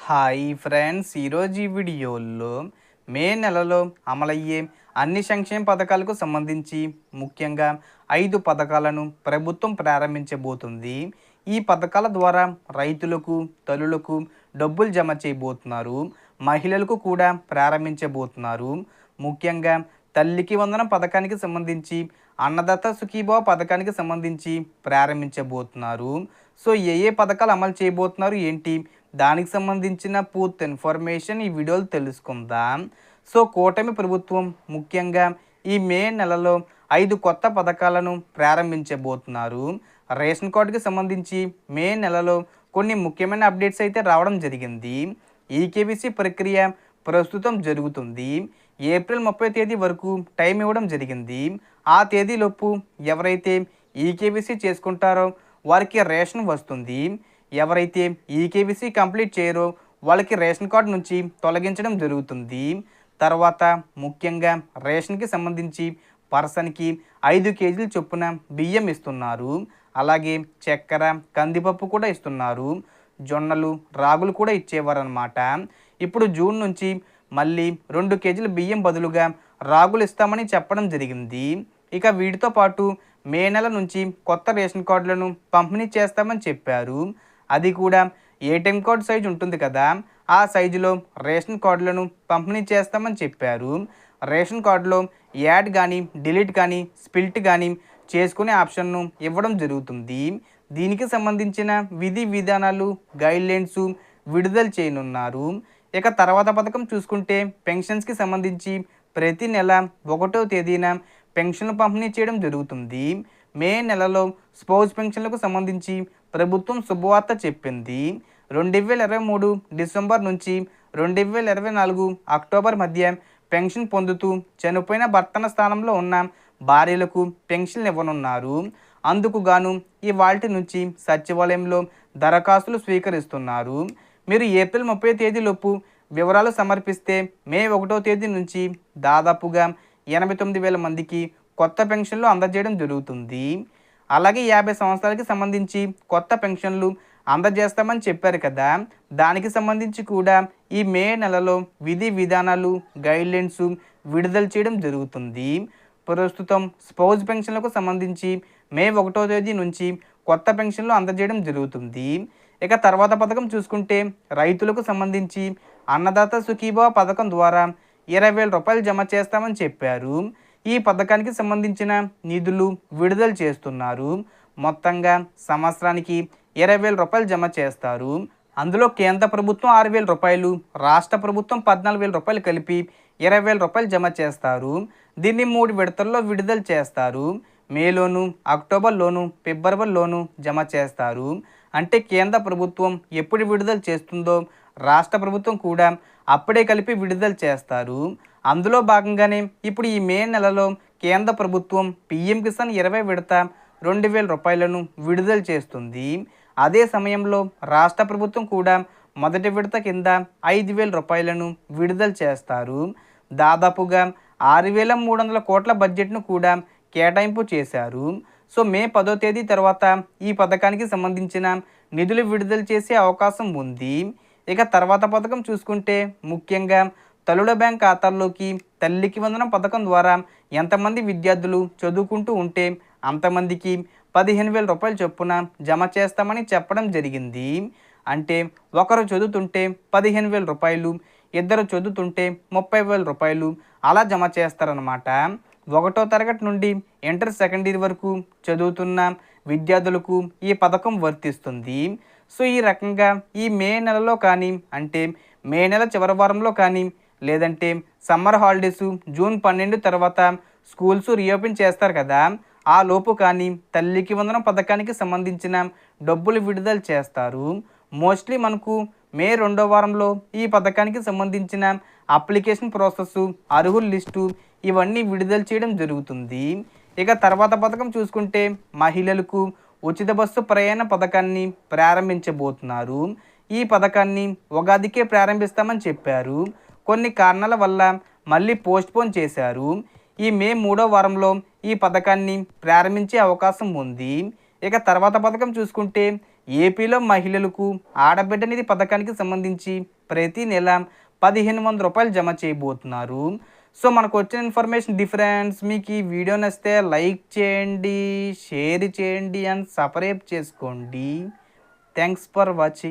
Hi friends, ఈరోజు ఈ వీడియోలో మే నెలలో అమలయ్యే అన్ని సంక్షేమ పథకాలకు సంబంధించి ముఖ్యంగా 5 పథకాలను ప్రభుత్వం ప్రారంభించబోతుంది. ఈ పథకాల ద్వారా రైతులకు, తల్లులకు డబ్బులు జమ చేయబోతున్నారు. మహిళలకు కూడా ప్రారంభించబోతున్నారు. ముఖ్యంగా తల్లికి వందనం పథకానికి సంబంధించి, అన్నదాత సుఖీభవ పథకానికి సంబంధించి ప్రారంభించబోతున్నారు. సో ఏ పథకాలు అమలు చేయబోతున్నారు ఏంటి, దానికి సంబంధించిన పూర్తి ఇన్ఫర్మేషన్ ఈ వీడియోలో తెలుసుకుందాం. సో కూటమి ప్రభుత్వం ముఖ్యంగా ఈ మే నెలలో 5 కొత్త పథకాలను ప్రారంభించబోతున్నారు. రేషన్ కార్డుకి సంబంధించి మే నెలలో కొన్ని ముఖ్యమైన అప్డేట్స్ అయితే రావడం జరిగింది. ఈకేవీసీ ప్రక్రియ ప్రస్తుతం జరుగుతుంది. ఏప్రిల్ 30 తేదీ వరకు టైం ఇవ్వడం జరిగింది. ఆ తేదీలోపు ఎవరైతే ఈకేవీసీ చేసుకుంటారో వారికి రేషన్ వస్తుంది. ఎవరైతే ఈకేవీసీ కంప్లీట్ చేయరో వాళ్ళకి రేషన్ కార్డు నుంచి తొలగించడం జరుగుతుంది. తర్వాత ముఖ్యంగా రేషన్కి సంబంధించి పర్సన్కి 5 కేజీల చొప్పున బియ్యం ఇస్తున్నారు. అలాగే చక్కెర, కందిపప్పు కూడా ఇస్తున్నారు. జొన్నలు, రాగులు కూడా ఇచ్చేవారనమాట. ఇప్పుడు జూన్ నుంచి మళ్ళీ 2 కేజీల బియ్యం బదులుగా రాగులు ఇస్తామని చెప్పడం జరిగింది. ఇక వీటితో పాటు మే నెల నుంచి కొత్త రేషన్ కార్డులను పంపిణీ చేస్తామని చెప్పారు. అది కూడా ఏటీఎం కార్డు సైజు ఉంటుంది కదా, ఆ సైజులో రేషన్ కార్డులను పంపిణీ చేస్తామని చెప్పారు. రేషన్ కార్డులో యాడ్ కానీ, డిలీట్ కానీ, స్ప్లిట్ కానీ చేసుకునే ఆప్షన్ను ఇవ్వడం జరుగుతుంది. దీనికి సంబంధించిన విధి విధానాలు, గైడ్లైన్స్ విడుదల చేయనున్నారు. ఇక తర్వాత పథకం చూసుకుంటే పెన్షన్స్కి సంబంధించి ప్రతి నెల 1వ తేదీన పెన్షన్లు పంపిణీ చేయడం జరుగుతుంది. మే నెలలో స్పౌస్ పెన్షన్లకు సంబంధించి ప్రభుత్వం శుభవార్త చెప్పింది. 2023 డిసెంబర్ నుంచి 2024 అక్టోబర్ మధ్య పెన్షన్ పొందుతూ చనిపోయిన భర్తల స్థానంలో ఉన్న భార్యలకు పెన్షన్లు ఇవ్వనున్నారు. అందుకు గాను ఇవాల్టి నుంచి సచివాలయంలో దరఖాస్తులు స్వీకరిస్తున్నారు. మీరు ఏప్రిల్ 30 తేదీలోపు వివరాలు సమర్పిస్తే మే 1వ తేదీ నుంచి దాదాపుగా 89,000 మందికి కొత్త పెన్షన్లు అందజేయడం జరుగుతుంది. అలాగే 50 సంవత్సరాలకి సంబంధించి కొత్త పెన్షన్లు అందజేస్తామని చెప్పారు కదా, దానికి సంబంధించి కూడా ఈ మే నెలలో విధి విధానాలు, గైడ్లైన్స్ విడుదల చేయడం జరుగుతుంది. ప్రస్తుతం స్పౌజ్ పెన్షన్లకు సంబంధించి మే 1వ తేదీ నుంచి కొత్త పెన్షన్లు అందజేయడం జరుగుతుంది. ఇక తర్వాత పథకం చూసుకుంటే రైతులకు సంబంధించి అన్నదాత సుఖీభవ పథకం ద్వారా 20,000 రూపాయలు జమ చేస్తామని చెప్పారు. ఈ పథకానికి సంబంధించిన నిధులు విడుదల చేస్తున్నారు. మొత్తంగా సంవత్సరానికి 20,000 రూపాయలు జమ చేస్తారు. అందులో కేంద్ర ప్రభుత్వం 6,000 రూపాయలు, రాష్ట్ర ప్రభుత్వం 14,000 రూపాయలు కలిపి 20,000 రూపాయలు జమ చేస్తారు. దీన్ని 3 విడతల్లో విడుదల చేస్తారు. మేలోను, అక్టోబర్లోను, ఫిబ్రవరిలోను జమ చేస్తారు. అంటే కేంద్ర ప్రభుత్వం ఎప్పుడు విడుదల చేస్తుందో రాష్ట్ర ప్రభుత్వం కూడా అప్పుడే కలిపి విడుదల చేస్తారు. అందులో భాగంగానే ఇప్పుడు ఈ మే నెలలో కేంద్ర ప్రభుత్వం పీఎం కిసాన్ 20 విడత 2,000 రూపాయలను విడుదల చేస్తుంది. అదే సమయంలో రాష్ట్ర ప్రభుత్వం కూడా మొదటి విడత కింద 5,000 రూపాయలను విడుదల చేస్తారు. దాదాపుగా 6,300 కోట్ల బడ్జెట్ను కూడా కేటాయింపు చేశారు. సో మే 10వ తేదీ తర్వాత ఈ పథకానికి సంబంధించిన నిధులు విడుదల చేసే అవకాశం ఉంది. ఇక తర్వాత పథకం చూసుకుంటే ముఖ్యంగా తల్లుల బ్యాంక్ ఖాతాల్లోకి తల్లికి వందనం పథకం ద్వారా ఎంతమంది విద్యార్థులు చదువుకుంటూ ఉంటే అంతమందికి 15,000 రూపాయలు చొప్పున జమ చేస్తామని చెప్పడం జరిగింది. అంటే ఒకరు చదువుతుంటే 15,000 రూపాయలు, ఇద్దరు చదువుతుంటే 30,000 రూపాయలు అలా జమ చేస్తారనమాట. 1వ తరగతి నుండి ఇంటర్ సెకండరీ వరకు చదువుతున్న విద్యార్థులకు ఈ పథకం వర్తిస్తుంది. సో ఈ రకంగా ఈ మే నెలలో కానీ, అంటే మే నెల చివరి వారంలో కానీ, లేదంటే సమ్మర్ హాలిడేస్ జూన్ 12 తర్వాత స్కూల్స్ రీఓపెన్ చేస్తారు కదా, ఆ లోపు కానీ తల్లికి వందనం పథకానికి సంబంధించిన డబ్బులు విడుదల చేస్తారు. మోస్ట్లీ మనకు మే 2వ వారంలో ఈ పథకానికి సంబంధించిన అప్లికేషన్ ప్రాసెస్, అర్హుల లిస్టు ఇవన్నీ విడుదల చేయడం జరుగుతుంది. ఇక తర్వాత పథకం చూసుకుంటే మహిళలకు ఉచిత బస్సు ప్రయాణ పథకాన్ని ప్రారంభించబోతున్నారు. ఈ పథకాన్ని ఉగాదికే ప్రారంభిస్తామని చెప్పారు. కొన్ని కారణాల వల్ల మళ్ళీ పోస్ట్పోన్ చేశారు. ఈ మే 3వ వారంలో ఈ పథకాన్ని ప్రారంభించే అవకాశం ఉంది. ఇక తర్వాత పథకం చూసుకుంటే ఏపీలో మహిళలకు ఆడబిడ్డ నిధి పథకానికి సంబంధించి ప్రతి నెల 1500 రూపాయలు జమ చేయబోతున్నారు. సో మనకు వచ్చిన ఇన్ఫర్మేషన్ డిఫరెన్స్ మీకు ఈ వీడియో నచ్చితే లైక్ చేయండి, షేర్ చేయండి అండ్ సబ్స్క్రైబ్ చేసుకోండి. Thanks for watching.